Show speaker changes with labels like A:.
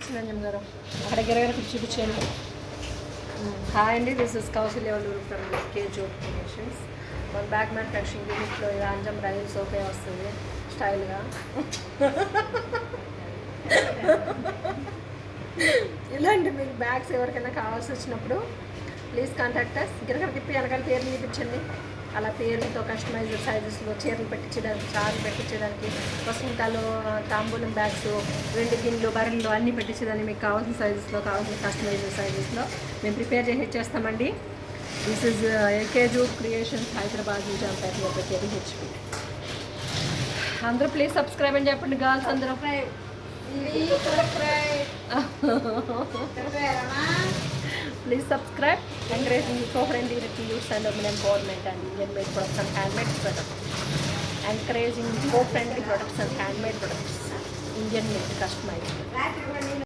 A: చూపించండి అంజమ్ గారు, అక్కడ గిరగర చూపించాను. హాయ్ అండి, this is Kaushalya Valluru from కేజూర్ క్రియేషన్స్. మన బ్యాగ్ మ్యానుఫ్యాక్చరింగ్ యూనిట్లో ఇలా అంజమ్ రైల్ సోఫే వస్తుంది స్టైల్గా. ఇలాంటి మీకు బ్యాగ్స్ ఎవరికైనా కావాల్సి వచ్చినప్పుడు ప్లీజ్ కాంటాక్ట్ అస్. గిరగర తిప్పి వెనకాల పేర్లు చూపించండి. అలా పేర్లతో కస్టమైజ్డ్ సైజెస్లో చీరలు పెట్టించడానికి, చారులు పెట్టించడానికి, వసంతాలు, తాంబూలం బ్యాగ్స్, వెండి గిన్నెలు, బర్రెలు అన్నీ పెట్టించేదానికి మీకు కావాల్సిన సైజెస్లో, కావాల్సిన కస్టమైజ్డ్ సైజెస్లో మేము ప్రిపేర్ చేసి ఇచ్చేస్తామండి. దిస్ ఇస్ కేజూర్ క్రియేషన్స్, హైదరాబాద్, నిజాంపేట, KDHP. అందరూ ప్లీజ్ సబ్స్క్రైబ్ అని చెప్పండి గర్ల్స్ అందరూ. Please subscribe, encouraging eco-friendly use and empowerment and Indian-made products and handmade products. Encouraging eco-friendly products and handmade products, Indian-made, customized.